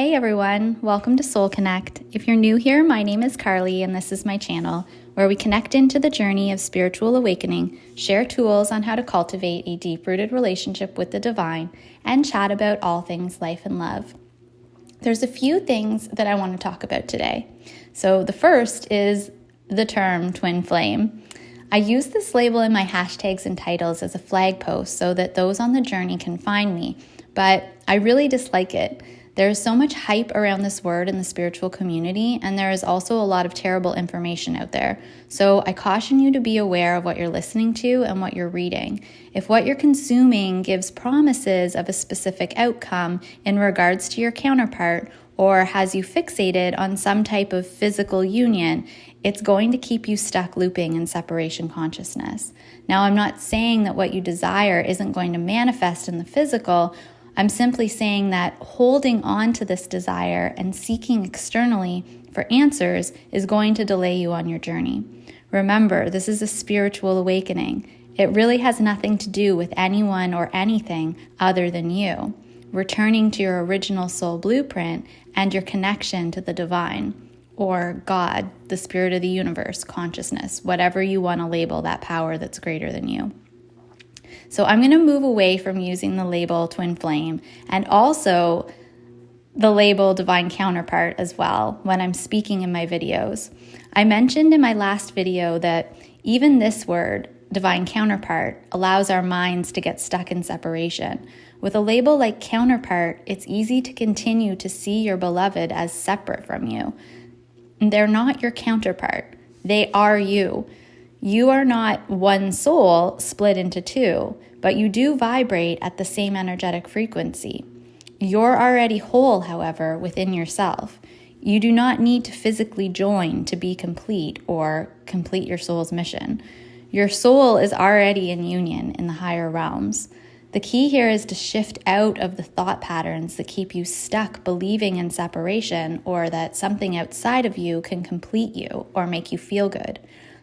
Hey everyone, welcome to Soul Connect. If you're new here, my name is Carly and this is my channel where we connect into the journey of spiritual awakening, share tools on how to cultivate a deep-rooted relationship with the divine, and chat about all things life and love. There's a few things that I want to talk about today. So the first is the term twin flame. I use this label in my hashtags and titles as a flag post so that those on the journey can find me, but I really dislike it. There is so much hype around this word in the spiritual community, and there is also a lot of terrible information out there. So I caution you to be aware of what you're listening to and what you're reading. If what you're consuming gives promises of a specific outcome in regards to your counterpart, or has you fixated on some type of physical union, it's going to keep you stuck looping in separation consciousness. Now, I'm not saying that what you desire isn't going to manifest in the physical. I'm simply saying that holding on to this desire and seeking externally for answers is going to delay you on your journey. Remember, this is a spiritual awakening. It really has nothing to do with anyone or anything other than you. Returning to your original soul blueprint and your connection to the divine, or God, the spirit of the universe, consciousness, whatever you want to label that power that's greater than you. So I'm going to move away from using the label twin flame and also the label divine counterpart as well when I'm speaking in my videos. I mentioned in my last video that even this word, divine counterpart, allows our minds to get stuck in separation. With a label like counterpart, it's easy to continue to see your beloved as separate from you. They're not your counterpart. They are you. You are not one soul split into two, but you do vibrate at the same energetic frequency. You're already whole, however, within yourself. You do not need to physically join to be complete or complete your soul's mission. Your soul is already in union in the higher realms. The key here is to shift out of the thought patterns that keep you stuck believing in separation or that something outside of you can complete you or make you feel good.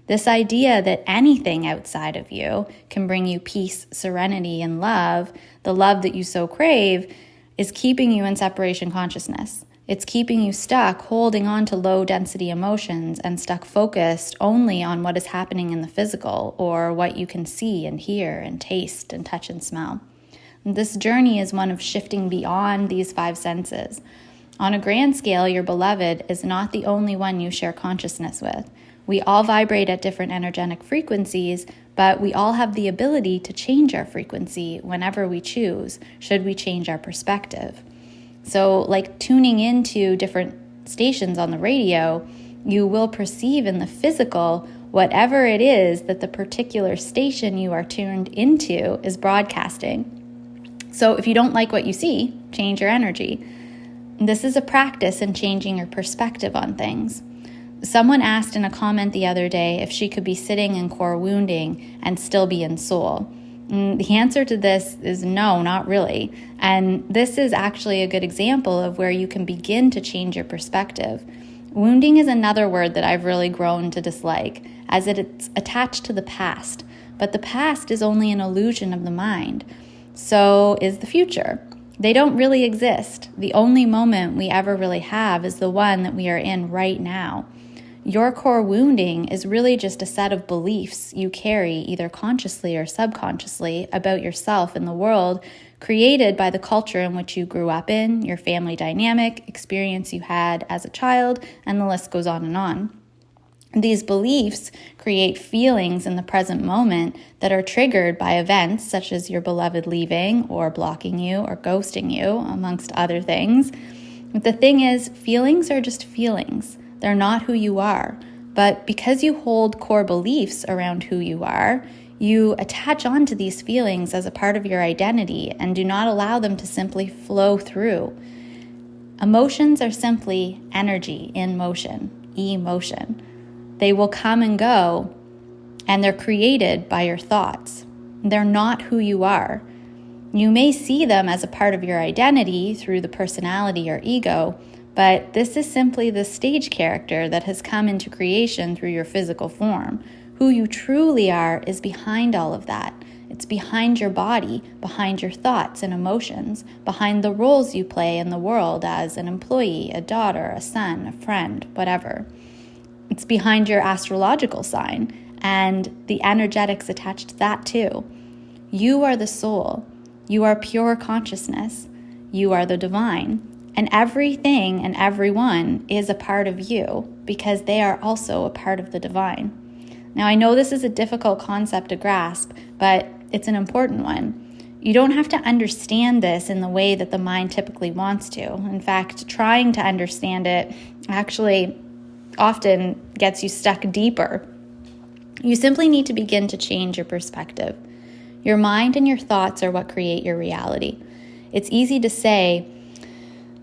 This idea that anything outside of you can bring you peace, serenity, and love, the love that you so crave, is keeping you in separation consciousness. It's keeping you stuck holding on to low-density emotions and stuck focused only on what is happening in the physical or what you can see and hear and taste and touch and smell. And this journey is one of shifting beyond these five senses. On a grand scale, your beloved is not the only one you share consciousness with. We all vibrate at different energetic frequencies, but we all have the ability to change our frequency whenever we choose, should we change our perspective. So like tuning into different stations on the radio, you will perceive in the physical whatever it is that the particular station you are tuned into is broadcasting. So if you don't like what you see, change your energy. This is a practice in changing your perspective on things. Someone asked in a comment the other day if she could be sitting in core wounding and still be in soul. The answer to this is no, not really. And this is actually a good example of where you can begin to change your perspective. Wounding is another word that I've really grown to dislike, as it's attached to the past. But the past is only an illusion of the mind. So is the future. They don't really exist. The only moment we ever really have is the one that we are in right now. Your core wounding is really just a set of beliefs you carry either consciously or subconsciously about yourself and the world, created by the culture in which you grew up in, your family dynamic, experience you had as a child, and the list goes on and on. These beliefs create feelings in the present moment that are triggered by events such as your beloved leaving or blocking you or ghosting you, amongst other things. But the thing is, feelings are just feelings. They're not who you are. But because you hold core beliefs around who you are, you attach onto these feelings as a part of your identity and do not allow them to simply flow through. Emotions are simply energy in motion, emotion. They will come and go, and they're created by your thoughts. They're not who you are. You may see them as a part of your identity through the personality or ego, but this is simply the stage character that has come into creation through your physical form. Who you truly are is behind all of that, It's behind your body, behind your thoughts and emotions, behind the roles you play in the world as an employee, a daughter, a son, a friend, whatever. It's behind your astrological sign and the energetics attached to that too. You are the soul. You are pure consciousness. You are the divine. And everything and everyone is a part of you because they are also a part of the divine. Now, I know this is a difficult concept to grasp, but it's an important one. You don't have to understand this in the way that the mind typically wants to. In fact, trying to understand it actually often gets you stuck deeper. You simply need to begin to change your perspective. Your mind and your thoughts are what create your reality. It's easy to say,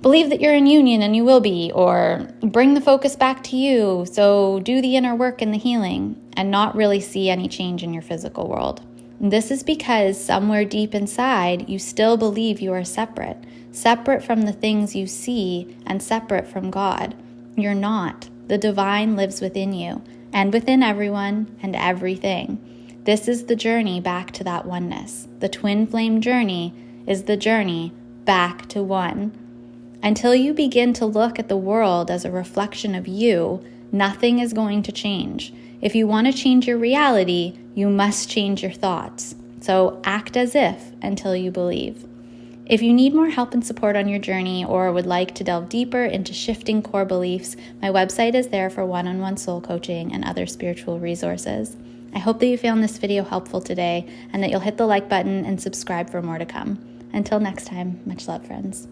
believe that you're in union and you will be, or bring the focus back to you, so do the inner work and the healing, and not really see any change in your physical world. And this is because somewhere deep inside, you still believe you are separate from the things you see and separate from God. You're not. The divine lives within you and within everyone and everything. This is the journey back to that oneness. The twin flame journey is the journey back to one. Until you begin to look at the world as a reflection of you, nothing is going to change. If you want to change your reality, you must change your thoughts. So act as if until you believe. If you need more help and support on your journey or would like to delve deeper into shifting core beliefs, my website is there for one-on-one soul coaching and other spiritual resources. I hope that you found this video helpful today and that you'll hit the like button and subscribe for more to come. Until next time, much love, friends.